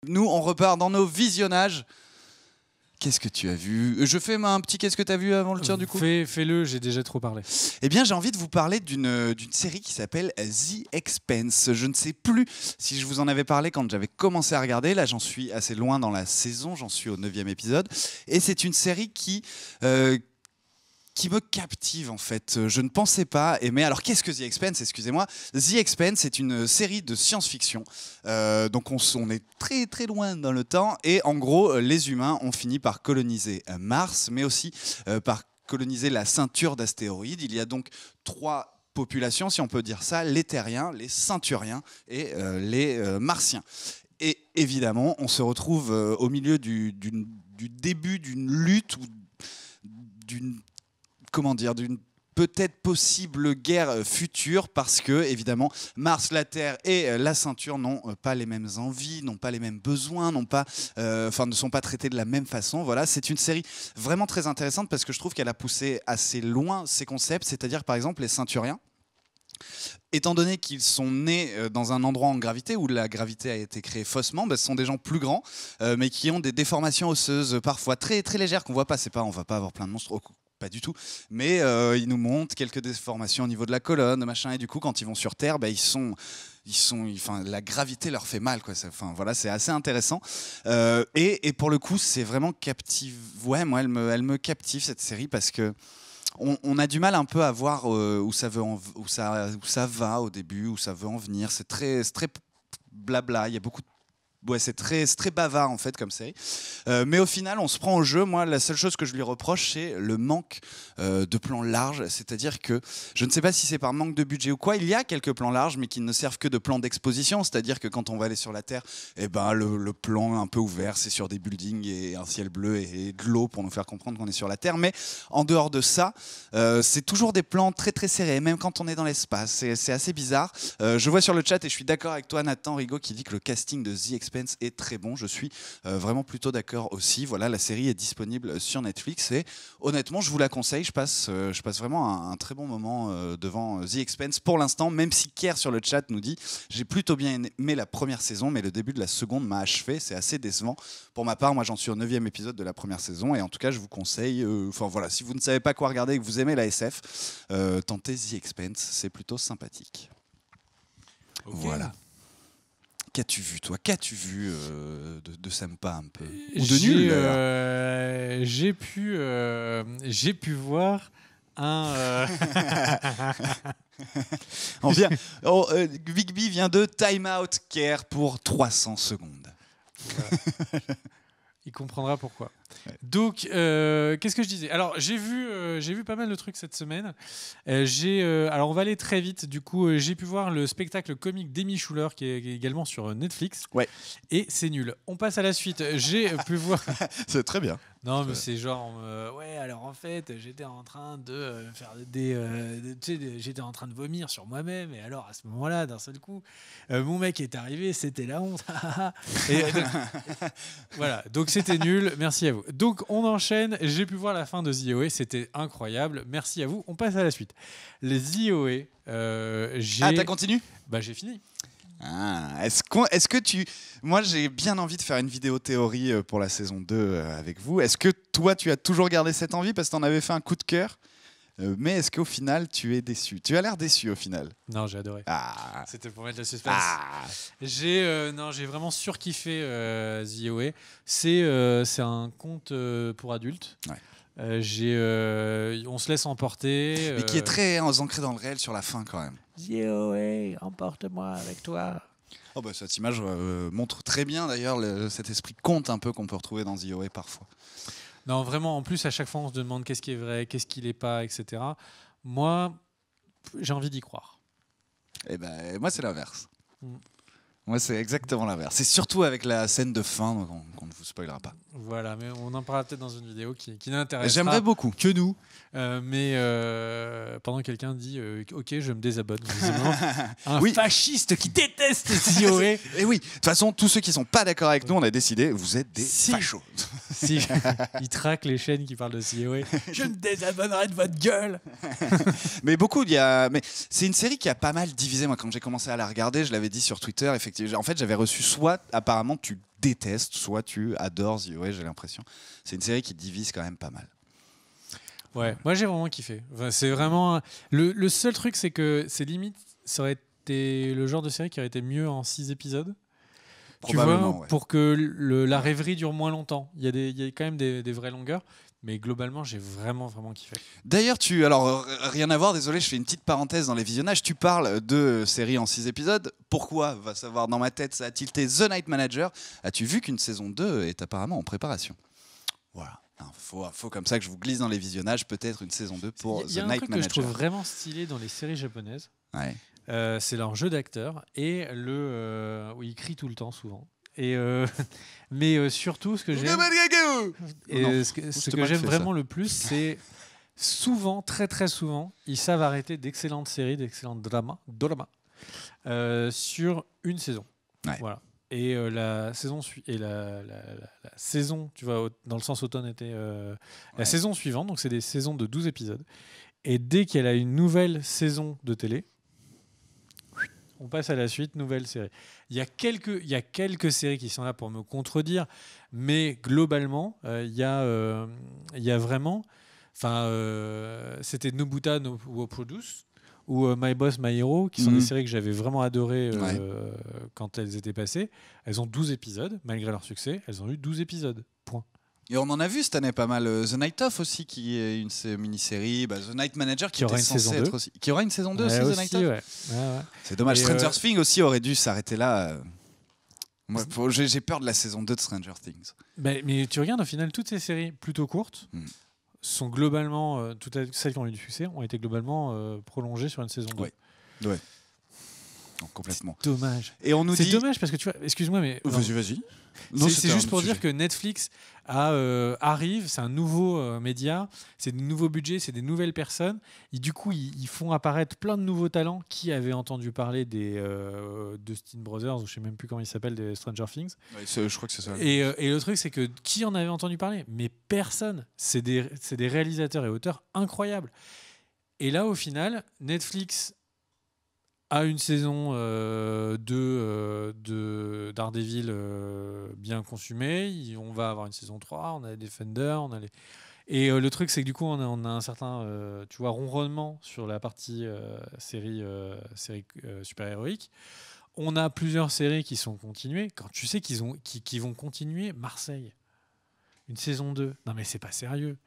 nous, on repart dans nos visionnages. Qu'est-ce que tu as vu? Je fais un petit qu'est-ce que tu as vu avant le tien du coup? Fais-le, j'ai déjà trop parlé. Eh bien, j'ai envie de vous parler d'une série qui s'appelle The Expanse. Je ne sais plus si je vous en avais parlé quand j'avais commencé à regarder. Là, j'en suis assez loin dans la saison, j'en suis au 9e épisode. Et c'est une série qui me captive en fait. Je ne pensais pas aimer. Alors qu'est-ce que The Expanse? Excusez-moi. The Expanse, c'est une série de science-fiction. Donc on est très très loin dans le temps. Et en gros, les humains ont fini par coloniser Mars, mais aussi par coloniser la ceinture d'astéroïdes. Il y a donc 3 populations, si on peut dire ça, les terriens, les ceinturiens et les martiens. Et évidemment, on se retrouve au milieu du début d'une lutte ou d'une peut-être possible guerre future parce que, évidemment, Mars, la Terre et la ceinture n'ont pas les mêmes envies, n'ont pas les mêmes besoins, ne sont pas traités de la même façon. Voilà, c'est une série vraiment très intéressante parce que je trouve qu'elle a poussé assez loin ses concepts, c'est-à-dire, par exemple, les ceinturiens. Étant donné qu'ils sont nés dans un endroit en gravité où la gravité a été créée faussement, ce sont des gens plus grands, mais qui ont des déformations osseuses parfois très, très légères qu'on ne voit pas. On ne va pas avoir plein de monstres. Pas du tout, mais ils nous montrent quelques déformations au niveau de la colonne, machin, et du coup, quand ils vont sur Terre, la gravité leur fait mal, quoi. Voilà, c'est assez intéressant. Et pour le coup, c'est vraiment captive. Ouais, moi, elle me captive cette série parce que on a du mal un peu à voir où ça va au début, où ça veut en venir. C'est très blabla. Il y a beaucoup de c'est très bavard en fait comme série. Mais au final, on se prend au jeu. Moi, la seule chose que je lui reproche, c'est le manque de plans larges. C'est-à-dire que je ne sais pas si c'est par manque de budget ou quoi. Il y a quelques plans larges, mais qui ne servent que de plans d'exposition. C'est-à-dire que quand on va aller sur la Terre, le plan un peu ouvert, c'est sur des buildings et un ciel bleu et de l'eau pour nous faire comprendre qu'on est sur la Terre. Mais en dehors de ça, c'est toujours des plans très très serrés, même quand on est dans l'espace. C'est assez bizarre. Je vois sur le chat et je suis d'accord avec toi, Nathan Rigaud, qui dit que le casting de The Expanse est très bon. Je suis vraiment plutôt d'accord aussi. Voilà, la série est disponible sur Netflix et honnêtement, je vous la conseille. Je passe vraiment un très bon moment devant The Expanse pour l'instant, même si Kier sur le chat nous dit j'ai plutôt bien aimé la première saison, mais le début de la seconde m'a achevé. C'est assez décevant. Pour ma part, moi j'en suis au 9e épisode de la première saison et en tout cas, je vous conseille, si vous ne savez pas quoi regarder et que vous aimez la SF, tentez The Expanse. C'est plutôt sympathique. Okay. Voilà. Qu'as-tu vu, toi? Qu'as-tu vu de sympa un peu? Ou de nul j'ai pu voir un... Bigby vient de Time Out Care pour 300 secondes. Voilà. Il comprendra pourquoi. Ouais. Donc, qu'est-ce que je disais? Alors, j'ai vu pas mal de trucs cette semaine. Alors, on va aller très vite. Du coup, j'ai pu voir le spectacle comique d'Amy Schuller, qui est également sur Netflix. Ouais. Et c'est nul. On passe à la suite. J'ai pu voir... C'est très bien. Non, mais c'est genre... ouais, alors en fait, j'étais en train de faire j'étais en train de vomir sur moi-même. Et alors, à ce moment-là, d'un seul coup, mon mec est arrivé, c'était la honte. Et donc, voilà, donc c'était nul. Merci à vous. Donc, on enchaîne. J'ai pu voir la fin de The OA. C'était incroyable. Merci à vous. On passe à la suite. Les The OA... t'as continué? J'ai fini. Est-ce que tu... Moi, j'ai bien envie de faire une vidéo théorie pour la saison 2 avec vous. Est-ce que toi, tu as toujours gardé cette envie parce que tu en avais fait un coup de cœur? Mais est-ce qu'au final, tu es déçu? Tu as l'air déçu au final. Non, j'ai adoré. C'était pour mettre le suspense. J'ai vraiment surkiffé The OA. C'est un conte pour adultes. Ouais. On se laisse emporter. Mais qui est très ancré dans le réel sur la fin quand même. The OA, emporte-moi avec toi. Cette image montre très bien d'ailleurs cet esprit conte un peu qu'on peut retrouver dans The OA parfois. Non, vraiment, en plus, à chaque fois, on se demande qu'est-ce qui est vrai, qu'est-ce qui l'est pas, etc. Moi, j'ai envie d'y croire. Moi, c'est l'inverse. Moi, c'est exactement l'inverse. C'est surtout avec la scène de fin qu'on ne vous spoilera pas. Voilà, mais on en parlera peut-être dans une vidéo qui n'intéresse J'aimerais beaucoup que nous. Mais pendant quelqu'un dit ok, je me désabonne. Un fasciste qui déteste The OA. Et oui, de toute façon, tous ceux qui sont pas d'accord avec nous, on a décidé, vous êtes des fachos. Si, ils traquent les chaînes qui parlent de The OA. Je me désabonnerai de votre gueule. Mais c'est une série qui a pas mal divisé. Moi, quand j'ai commencé à la regarder, je l'avais dit sur Twitter. Effectivement, en fait, j'avais reçu soit apparemment tu détestes, soit tu adores The OA, j'ai l'impression. C'est une série qui divise quand même pas mal. Ouais, moi j'ai vraiment kiffé. Enfin, c'est vraiment le seul truc, c'est que c'est limite, ça aurait été le genre de série qui aurait été mieux en 6 épisodes. Tu vois, Ouais. pour que la rêverie dure moins longtemps. Il y a quand même des vraies longueurs, mais globalement j'ai vraiment kiffé. D'ailleurs, alors rien à voir, désolé, je fais une petite parenthèse dans les visionnages. Tu parles de séries en 6 épisodes. Pourquoi, va savoir, dans ma tête, ça a tilté The Night Manager. As-tu vu qu'une saison 2 est apparemment en préparation? Voilà. Faut comme ça que je vous glisse dans les visionnages, peut-être une saison 2 pour The Night Manager. Il y a un truc que je trouve vraiment stylé dans les séries japonaises. Ouais. C'est leur jeu d'acteur et où ils crient tout le temps souvent. Mais surtout, ce que j'aime, vraiment le plus, c'est souvent, très très souvent, ils savent arrêter d'excellentes séries, d'excellents dramas sur une saison. Ouais. Voilà. Et la saison saison, tu vois, dans le sens automne était la saison suivante, donc c'est des saisons de 12 épisodes. Et dès qu'elle a une nouvelle saison de télé, on passe à la suite, nouvelle série. Il y a quelques séries qui sont là pour me contredire, mais globalement, il y a vraiment... c'était Nobuta no Produce ou My Boss, My Hero, qui sont des séries que j'avais vraiment adorées quand elles étaient passées. Elles ont 12 épisodes, malgré leur succès, elles ont eu 12 épisodes, point. Et on en a vu cette année pas mal. The Night Of aussi, qui est une mini-série. The Night Manager qui était censé être aussi. Qui aura une saison 2 aussi, The Night Of. Ouais. C'est dommage. Stranger Things aussi aurait dû s'arrêter là. Moi, j'ai peur de la saison 2 de Stranger Things. Mais tu regardes, au final, toutes ces séries plutôt courtes sont globalement, toutes celles qui ont eu du succès, ont été globalement prolongées sur une saison 2. Ouais. Donc, complètement. C'est dommage. Et on nous dit... C'est dommage parce que tu vois, excuse-moi, mais... Vas-y. C'est juste pour dire que Netflix arrive, c'est un nouveau média, c'est des nouveaux budgets, c'est des nouvelles personnes. Et du coup, ils font apparaître plein de nouveaux talents qui avaient entendu parler des Dustin Brothers, ou je sais même plus comment ils s'appellent, des Stranger Things. Ouais, je crois que c'est ça. Et le truc, c'est que qui en avait entendu parler? Mais personne. C'est des réalisateurs et auteurs incroyables. Et là, au final, Netflix a une saison de Daredevil bien consumée. On va avoir une saison 3, on a les Defenders, et le truc, c'est que du coup, on a un certain ronronnement sur la partie série super-héroïque. On a plusieurs séries qui sont continuées. Quand tu sais qu'ils vont continuer Marseille, une saison 2. Non mais c'est pas sérieux.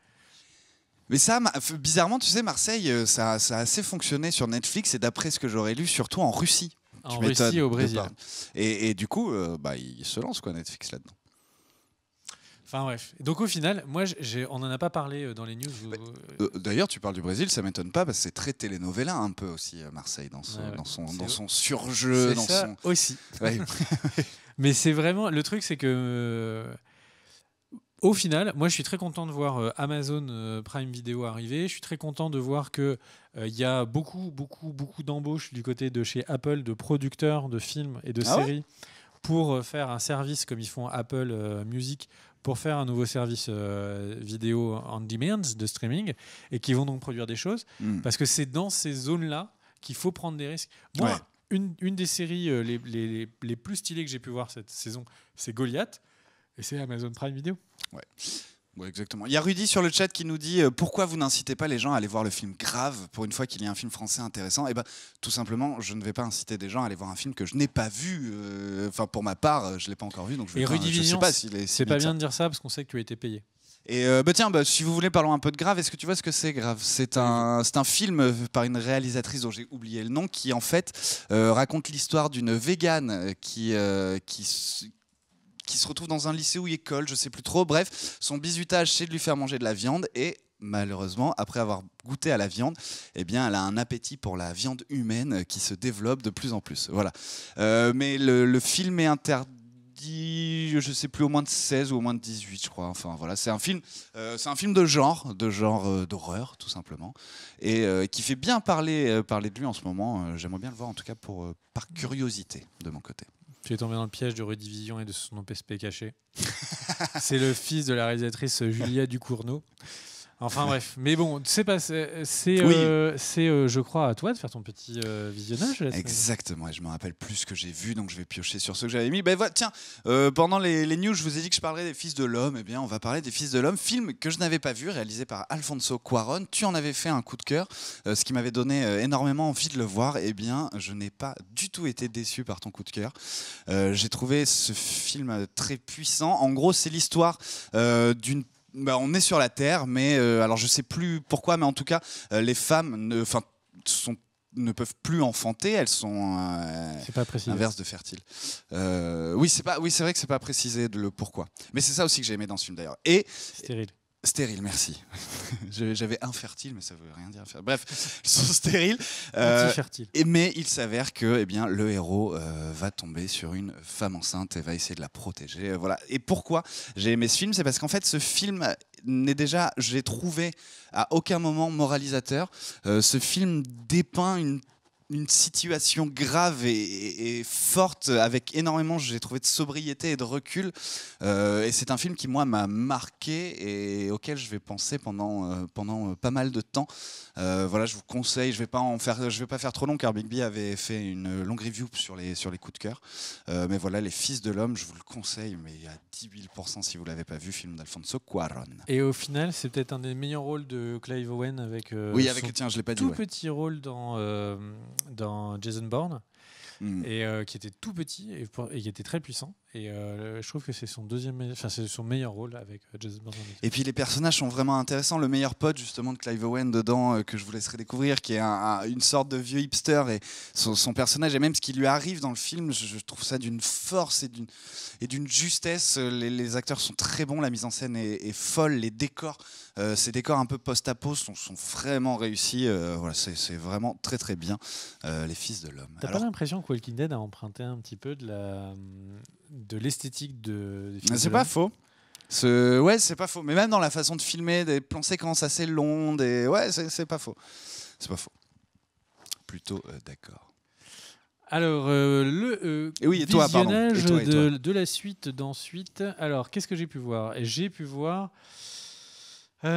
Mais ça, bizarrement, tu sais, Marseille, ça a assez fonctionné sur Netflix et d'après ce que j'aurais lu, surtout en Russie. En Russie et au Brésil. Et du coup, il se lance quoi, Netflix là-dedans. Enfin bref. Donc au final, moi, on n'en a pas parlé dans les news. D'ailleurs, tu parles du Brésil, ça m'étonne pas parce que c'est très telenovela un peu aussi Marseille dans son surjeu, dans ça son aussi. Ouais. Mais c'est vraiment le truc, c'est que au final, moi je suis très content de voir Amazon Prime Video arriver. Je suis très content de voir que y a beaucoup d'embauches du côté de chez Apple de producteurs de films et de séries pour faire un service comme ils font Apple Music, pour faire un nouveau service vidéo on demand de streaming, et qui vont donc produire des choses parce que c'est dans ces zones-là qu'il faut prendre des risques. Moi, une des séries les plus stylées que j'ai pu voir cette saison, c'est Goliath, et c'est Amazon Prime Video. Ouais, exactement. Il y a Rudy sur le chat qui nous dit pourquoi vous n'incitez pas les gens à aller voir le film Grave pour une fois qu'il y a un film français intéressant. Et tout simplement, je ne vais pas inciter des gens à aller voir un film que je n'ai pas vu. Enfin, pour ma part, je l'ai pas encore vu, donc je sais pas s'il est. C'est pas bien de dire ça parce qu'on sait que tu as été payé. Et tiens, si vous voulez, parlons un peu de Grave. Est-ce que tu vois ce que c'est, Grave? C'est un film par une réalisatrice dont j'ai oublié le nom, qui en fait raconte l'histoire d'une végane qui se retrouve dans un lycée ou école, je sais plus trop. Bref, son bizutage, c'est de lui faire manger de la viande, et malheureusement, après avoir goûté à la viande, eh bien, elle a un appétit pour la viande humaine qui se développe de plus en plus. Voilà. Mais le film est interdit, je sais plus, au moins de 16 ou au moins de 18, je crois. Enfin voilà, c'est un film de genre d'horreur, tout simplement, et qui fait bien parler de lui en ce moment. J'aimerais bien le voir, en tout cas par curiosité de mon côté. Tu es tombé dans le piège de Redivision et de son OPSP caché. C'est le fils de la réalisatrice Julia Ducournau. Enfin bref, mais bon, c'est pas, je crois, à toi de faire ton petit visionnage. Là, Exactement, et je me rappelle plus ce que j'ai vu, donc je vais piocher sur ceux que j'avais mis. Ben voilà, tiens, pendant les news, je vous ai dit que je parlerais des Fils de l'Homme. Eh bien, on va parler des Fils de l'Homme, film que je n'avais pas vu, réalisé par Alfonso Cuarón. Tu en avais fait un coup de cœur, ce qui m'avait donné énormément envie de le voir. Eh bien, je n'ai pas du tout été déçu par ton coup de cœur. J'ai trouvé ce film très puissant. En gros, c'est l'histoire d'une... on est sur la Terre, mais alors je sais plus pourquoi, mais en tout cas, les femmes ne peuvent plus enfanter, elles sont c'est pas précisé. inverse de fertile. Oui, c'est vrai que c'est pas précisé le pourquoi. Mais c'est ça aussi que j'ai aimé dans ce film d'ailleurs. Et stérile, merci. J'avais infertile, mais ça veut rien dire. Bref, ils sont stériles. Anti-fertile. Mais il s'avère que eh bien, le héros va tomber sur une femme enceinte et va essayer de la protéger. Voilà. Et pourquoi j'ai aimé ce film? C'est parce qu'en fait, ce film n'est déjà, je l'ai trouvé à aucun moment moralisateur. Ce film dépeint une situation grave et forte, avec énormément, j'ai trouvé, de sobriété et de recul. Et c'est un film qui, moi, m'a marqué et auquel je vais penser pendant pas mal de temps. Voilà, je vous conseille, je vais pas faire trop long, car Bigby avait fait une longue review sur les coups de cœur. Mais voilà, Les Fils de l'Homme, je vous le conseille, mais à 10 000% si vous l'avez pas vu, film d'Alfonso Cuarón. Et au final, c'est peut-être un des meilleurs rôles de Clive Owen avec tiens, je l'ai pas dit. Tout petit rôle dans Jason Bourne. Et qui était tout petit et qui était très puissant. Et je trouve que c'est c'est son meilleur rôle avec Jason Bourne. Et puis les personnages sont vraiment intéressants. Le meilleur pote justement de Clive Owen dedans, que je vous laisserai découvrir, qui est une sorte de vieux hipster, et son personnage et même ce qui lui arrive dans le film, je trouve ça d'une force et d'une justesse. Les acteurs sont très bons, la mise en scène est folle, les décors, ces décors un peu post-apo sont vraiment réussis. Voilà, c'est vraiment très très bien. Les Fils de l'Homme. T'as pas l'impression que Walking Dead a emprunté un petit peu de l'esthétique des films? C'est pas faux. C'est pas faux. Mais même dans la façon de filmer, des plans séquences assez longs, c'est pas faux. C'est pas faux. Plutôt d'accord. Alors, visionnage de la suite d'ensuite. Alors, qu'est-ce que j'ai pu voir? J'ai pu voir... J'ai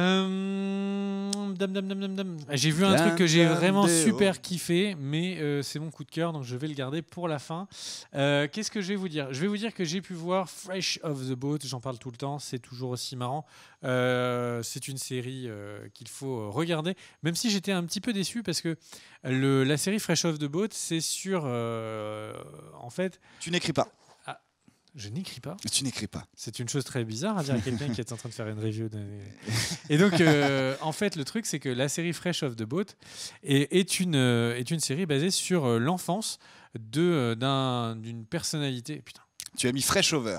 vu un truc que j'ai vraiment super kiffé, mais c'est mon coup de cœur, donc je vais le garder pour la fin. Qu'est-ce que je vais vous dire? Je vais vous dire que j'ai pu voir Fresh Off the Boat. J'en parle tout le temps, c'est toujours aussi marrant. C'est une série qu'il faut regarder, même si j'étais un petit peu déçu parce que la série Fresh Off the Boat, c'est sur... en fait... Tu n'écris pas. Je n'écris pas. Tu n'écris pas. C'est une chose très bizarre à dire à quelqu'un qui est en train de faire une review. Et donc, en fait, le truc, c'est que la série Fresh Off the Boat est une série basée sur l'enfance d'une personnalité. Putain. Tu as mis Fresh Over.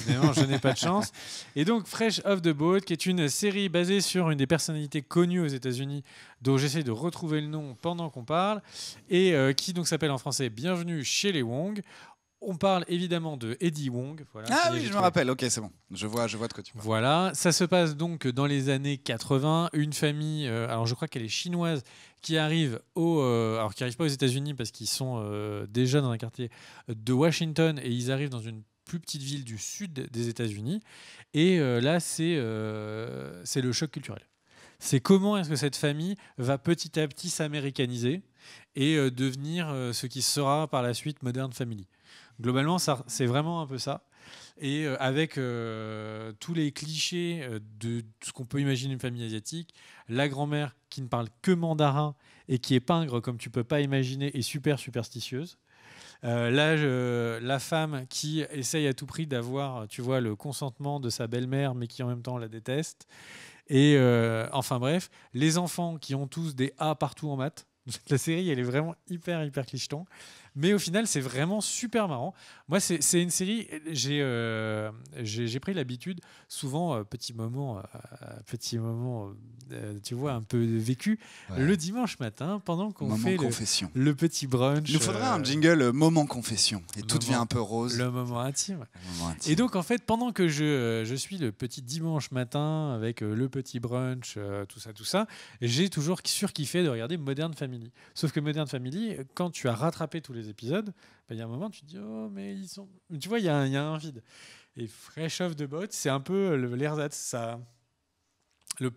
Non, je n'ai pas de chance. Et donc, Fresh Off the Boat, qui est une série basée sur une des personnalités connues aux États-Unis, dont j'essaie de retrouver le nom pendant qu'on parle, et qui donc s'appelle en français Bienvenue chez les Wong. On parle évidemment de Eddie Wong. Voilà, oui, je me rappelle. Ok, c'est bon. Je vois de quoi tu parles. Voilà, ça se passe donc dans les années 80. Une famille, alors je crois qu'elle est chinoise, qui arrive qui arrive pas aux États-Unis parce qu'ils sont déjà dans un quartier de Washington, et ils arrivent dans une plus petite ville du sud des États-Unis. Et là, c'est le choc culturel. C'est comment est-ce que cette famille va petit à petit s'américaniser et devenir ce qui sera par la suite Modern Family. Globalement, c'est vraiment un peu ça. Et avec tous les clichés de ce qu'on peut imaginer une famille asiatique, la grand-mère qui ne parle que mandarin et qui est pingre comme tu peux pas imaginer et super superstitieuse. La femme qui essaye à tout prix d'avoir, tu vois, le consentement de sa belle-mère, mais qui en même temps la déteste. Et enfin bref, les enfants qui ont tous des A partout en maths. La série, elle est vraiment hyper clicheton. Mais au final, c'est vraiment super marrant. Moi, c'est une série, j'ai pris l'habitude, souvent, petit moment, tu vois, un peu vécu, ouais. Le dimanche matin, pendant qu'on fait le petit brunch. Il nous faudrait un jingle moment confession. Et tout devient un peu rose. Le moment intime. Et donc, en fait, pendant que je suis le petit dimanche matin avec le petit brunch, tout ça, j'ai toujours surkiffé de regarder Modern Family. Sauf que Modern Family, quand tu as rattrapé tous les épisodes, il y a un moment tu te dis oh mais ils sont, tu vois, il y a un vide. Et Fresh Off the Boat, c'est un peu l'ersatz, ça Je vais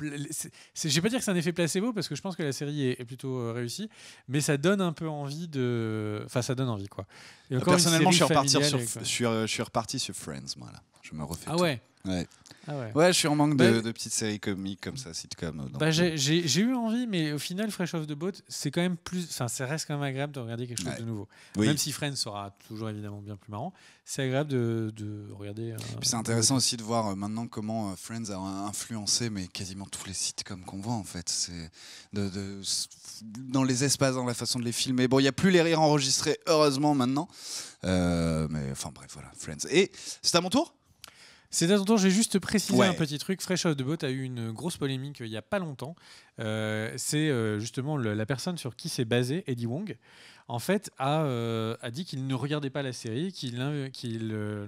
pas dire que c'est un effet placebo parce que je pense que la série est plutôt réussie, mais ça donne un peu envie de. Enfin, ça donne envie quoi. Et encore Personnellement, une série je suis reparti sur Friends, moi là. Je me refais. Ah ouais. Ouais. Ah ouais. Ouais, je suis en manque de petites séries comiques comme ça, sitcom. J'ai eu envie, mais au final, Fresh Off the Boat, c'est quand même plus. Enfin, ça reste quand même agréable de regarder quelque chose de nouveau. Oui. Même si Friends sera toujours évidemment bien plus marrant, c'est agréable de regarder. Puis c'est intéressant aussi de voir maintenant comment Friends a influencé mais quasiment tous les sitcoms qu'on voit en fait. C'est dans les espaces, dans la façon de les filmer. Bon, il n'y a plus les rires enregistrés, heureusement maintenant. Mais enfin bref, voilà, Friends. Et c'est à mon tour ? C'est à ton tour, j'ai juste précisé un petit truc. Fresh Off the Boat a eu une grosse polémique il n'y a pas longtemps. C'est justement la personne sur qui c'est basé, Eddie Wong, en fait, a dit qu'il ne regardait pas la série, qu'il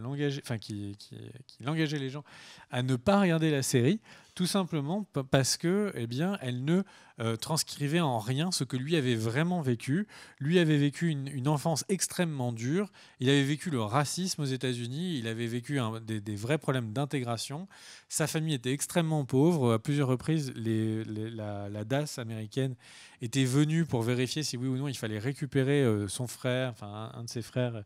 engageait les gens à ne pas regarder la série, tout simplement parce que, eh bien, elle ne transcrivait en rien ce que lui avait vraiment vécu. Lui avait vécu une enfance extrêmement dure. Il avait vécu le racisme aux États-Unis. Il avait vécu des vrais problèmes d'intégration. Sa famille était extrêmement pauvre. À plusieurs reprises, la DAS américaine était venue pour vérifier si oui ou non il fallait récupérer son frère, enfin un de ses frères,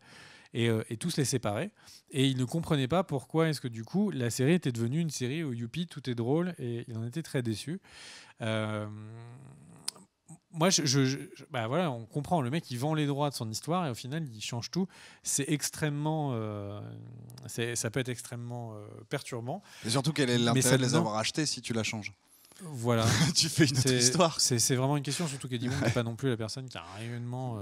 et tous les séparer. Et il ne comprenait pas pourquoi est-ce que du coup la série était devenue une série où youpi, tout est drôle, et il en était très déçu. Moi, voilà, on comprend, le mec il vend les droits de son histoire et au final il change tout. C'est extrêmement, ça peut être extrêmement perturbant. Et surtout, quel est l'intérêt de les avoir achetés si tu la changes ? Voilà. Tu fais une autre histoire. C'est vraiment une question, surtout qu'Eddie Wong n'est pas non plus la personne qui a un rayonnement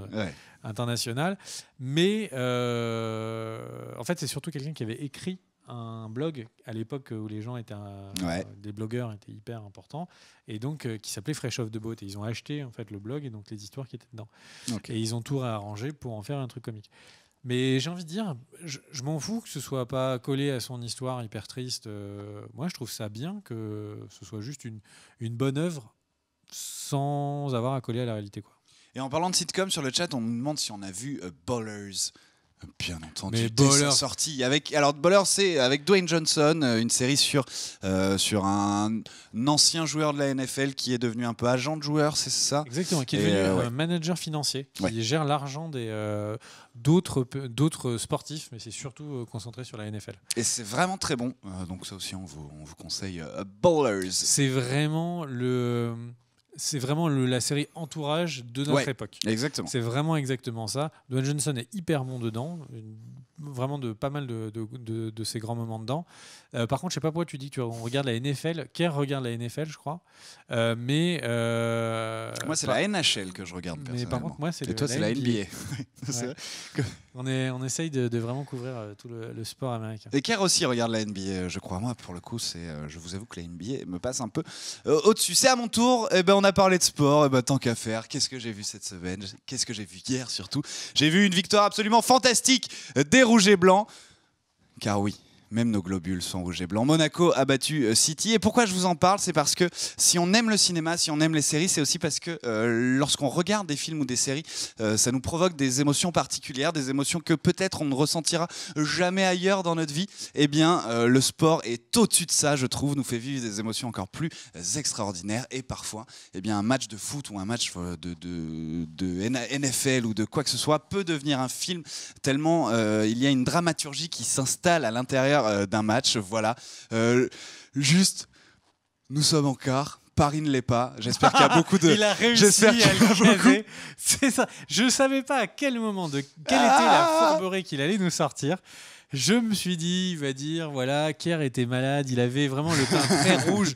international. Mais en fait, c'est surtout quelqu'un qui avait écrit un blog à l'époque où les gens étaient des blogueurs étaient hyper importants, et donc qui s'appelait Fresh Off the Boat, et ils ont acheté en fait le blog et donc les histoires qui étaient dedans. Et ils ont tout réarrangé pour en faire un truc comique. Mais j'ai envie de dire, je m'en fous que ce soit pas collé à son histoire hyper triste. Moi, je trouve ça bien que ce soit juste une bonne œuvre sans avoir à coller à la réalité, quoi. Et en parlant de sitcom, sur le chat, on me demande si on a vu Ballers. Bien entendu, mais Ballers, sorti alors Ballers, c'est avec Dwayne Johnson, une série sur un ancien joueur de la NFL qui est devenu un peu agent de joueur, c'est ça ? Exactement, qui est devenu manager financier, qui gère l'argent d'autres sportifs, mais c'est surtout concentré sur la NFL. Et c'est vraiment très bon, donc ça aussi on vous conseille Ballers. C'est vraiment la série entourage de notre époque. Exactement. C'est vraiment exactement ça. Dwayne Johnson est hyper bon dedans, vraiment de pas mal de ses grands moments dedans. Par contre, je sais pas pourquoi tu dis que on regarde la NFL. Kerr regarde la NFL, je crois. Mais moi, c'est la NHL que je regarde personnellement. Mais par contre, moi, c'est toi, c'est la NBA. On essaye de vraiment couvrir tout le sport américain. Et Kerr aussi regarde la NBA, je crois. Moi, pour le coup, je vous avoue que la NBA me passe un peu au-dessus. C'est à mon tour. Et on a parlé de sport. Tant qu'à faire, qu'est-ce que j'ai vu cette semaine ? Qu'est-ce que j'ai vu hier surtout ? J'ai vu une victoire absolument fantastique des Rouges et Blancs. Car oui, même nos globules sont rouges et blancs. Monaco a battu City. Et pourquoi je vous en parle ? C'est parce que si on aime le cinéma, si on aime les séries, c'est aussi parce que lorsqu'on regarde des films ou des séries, ça nous provoque des émotions particulières, des émotions que peut-être on ne ressentira jamais ailleurs dans notre vie. Eh bien, le sport est au-dessus de ça, je trouve, nous fait vivre des émotions encore plus extraordinaires. Et parfois, un match de foot ou un match de NFL ou de quoi que ce soit peut devenir un film tellement il y a une dramaturgie qui s'installe à l'intérieur d'un match, voilà. Juste, nous sommes en quart. Paris ne l'est pas. J'espère qu'il y a beaucoup de. Il a réussi à le caser. C'est ça. Je ne savais pas à quel moment, quelle était la fourberie qu'il allait nous sortir. Je me suis dit, il va dire, voilà, Kerr était malade, il avait vraiment le teint très rouge,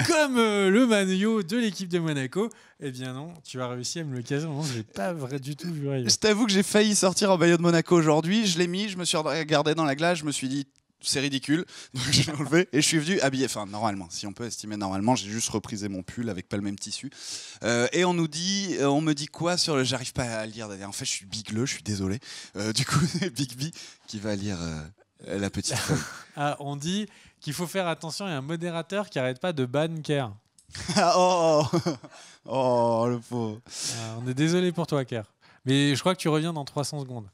comme le maillot de l'équipe de Monaco. Eh bien non, tu as réussi à me le caser. Non, je l'ai pas du tout vu ailleurs. Je t'avoue que j'ai failli sortir en maillot de Monaco aujourd'hui. Je l'ai mis, je me suis regardé dans la glace, je me suis dit, c'est ridicule, donc je l'ai enlevé et je suis venu habillé, enfin normalement, si on peut estimer normalement, j'ai juste reprisé mon pull avec pas le même tissu. Et on me dit quoi sur le, j'arrive pas à lire, en fait je suis bigleux, je suis désolé. Du coup, c'est Big B qui va lire la petite feuille. On dit qu'il faut faire attention, il y a un modérateur qui arrête pas de ban Kerr. Oh, le pauvre. On est désolé pour toi, Kerr. Mais je crois que tu reviens dans 300 secondes.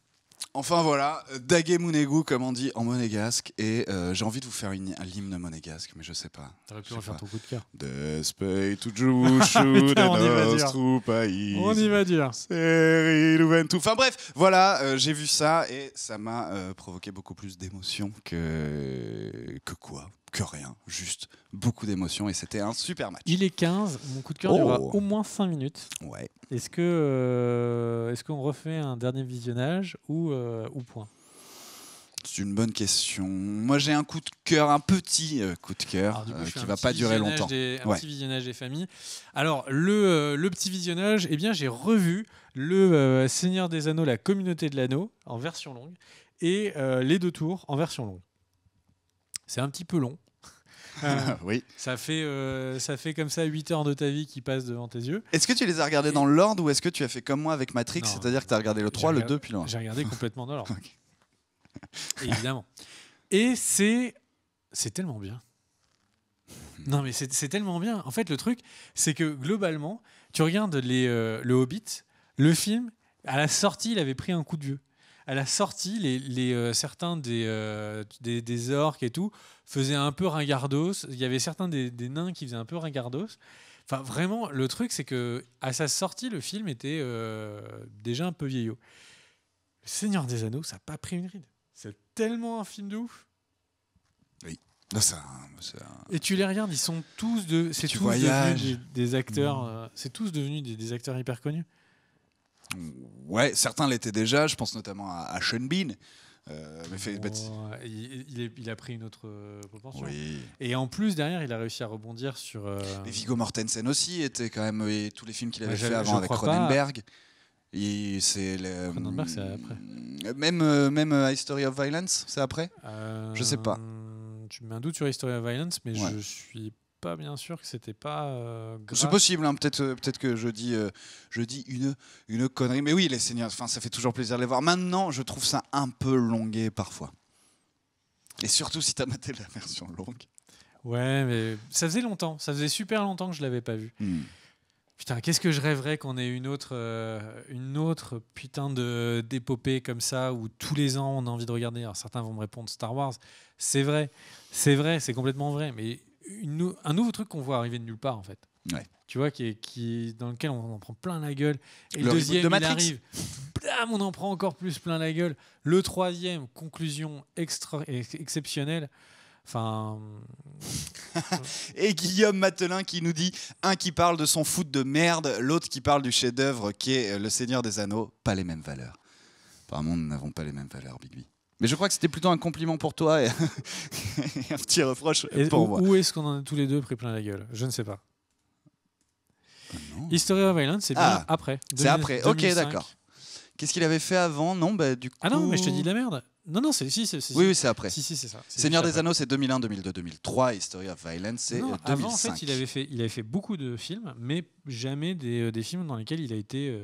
Enfin voilà, Dagemunegu comme on dit en monégasque, et j'ai envie de vous faire l'hymne monégasque, mais je sais pas. T'aurais pu en faire ton coup de cœur. Despei tujuchu Putain, on y va dur. nostru país. On y va dur. Seri Juventus. Enfin bref, voilà, j'ai vu ça et ça m'a provoqué beaucoup plus d'émotions que quoi, que rien, juste beaucoup d'émotions et c'était un super match. Il est 15, mon coup de cœur durera au moins 5 minutes. Ouais. Est-ce qu'on refait un dernier visionnage ou point? C'est une bonne question. Moi, j'ai un coup de cœur, un petit coup de cœur qui va pas durer longtemps. Un petit visionnage des familles. Alors, le petit visionnage, eh bien, j'ai revu le Seigneur des Anneaux, la Communauté de l'Anneau en version longue et les 2 tours en version longue. C'est un petit peu long. Oui. Ça fait comme ça 8 heures de ta vie qui passent devant tes yeux. Est-ce que tu les as regardés dans l'ordre ou est-ce que tu as fait comme moi avec Matrix, c'est-à-dire que tu as regardé le 3, le 2 puis le 1? J'ai regardé complètement dans l'ordre. Okay. Évidemment. Et c'est tellement bien. Non mais c'est tellement bien. En fait, le truc, c'est que globalement, tu regardes le Hobbit, le film, à la sortie, il avait pris un coup de vieux. À la sortie, certains des orques et tout faisaient un peu ringardos. Il y avait certains des nains qui faisaient un peu ringardos. Enfin, vraiment, le truc, c'est que à sa sortie, le film était déjà un peu vieillot. Le Seigneur des Anneaux, ça n'a pas pris une ride. C'est tellement un film de ouf. Oui. Non, Et tu les regardes, ils sont tous devenus des acteurs. C'est tous devenus des acteurs hyper connus. Ouais, certains l'étaient déjà. Je pense notamment à Sean Bean. Il a pris une autre proportion. Oui. Et en plus, derrière, il a réussi à rebondir sur. Et Viggo Mortensen aussi était quand même. Et tous les films qu'il avait fait je avant avec crois Cronenberg. Cronenberg, c'est après. Même History of Violence, c'est après Je sais pas. Tu mets un doute sur History of Violence, mais je suis pas bien sûr que c'était pas. C'est possible, hein, peut-être que je dis une connerie. Mais oui, les Seigneurs, ça fait toujours plaisir de les voir. Maintenant, je trouve ça un peu longué parfois. Et surtout si t'as maté la version longue. Ouais, mais ça faisait longtemps. Ça faisait super longtemps que je l'avais pas vu. Putain, qu'est-ce que je rêverais qu'on ait une autre putain d'épopée comme ça où tous les ans on a envie de regarder. Alors certains vont me répondre Star Wars. C'est vrai, c'est complètement vrai. Mais un nouveau truc qu'on voit arriver de nulle part en fait. Ouais. Tu vois, dans lequel on en prend plein la gueule. Et le deuxième, il arrive, blam, on en prend encore plus plein la gueule. Le troisième, conclusion exceptionnelle. Enfin. Et Guillaume Matelin qui nous dit un qui parle de son foot de merde, l'autre qui parle du chef-d'œuvre qui est Le Seigneur des Anneaux. Pas les mêmes valeurs. Apparemment, nous n'avons pas les mêmes valeurs, Bigby. Mais je crois que c'était plutôt un compliment pour toi et un petit reproche pour moi. Où est-ce qu'on en a tous les deux pris plein la gueule? Je ne sais pas. History of Violence, c'est bien après. C'est après, 2005. ok, d'accord. Qu'est-ce qu'il avait fait avant? Non, du coup. Ah non, mais je te dis de la merde. Non, c'est Oui, c'est après. Si, c'est ça. Seigneur des Anneaux, c'est 2001, 2002, 2003. History of Violence, c'est 2005. Avant, en fait, il avait fait beaucoup de films, mais jamais des films dans lesquels il a été.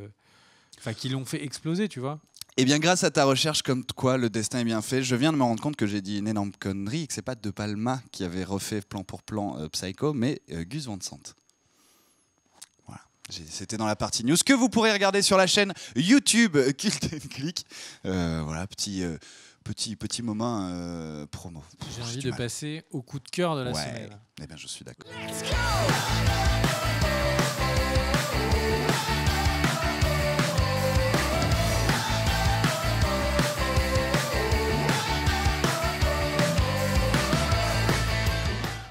Qui l'ont fait exploser, tu vois. Eh bien, grâce à ta recherche, comme quoi le destin est bien fait, je viens de me rendre compte que j'ai dit une énorme connerie et que c'est pas De Palma qui avait refait plan pour plan Psycho, mais Gus Van Sant. Voilà. C'était dans la partie news que vous pourrez regarder sur la chaîne YouTube Cult & Click. Voilà, petit moment promo. J'ai envie de passer au coup de cœur de la semaine. Eh bien, je suis d'accord.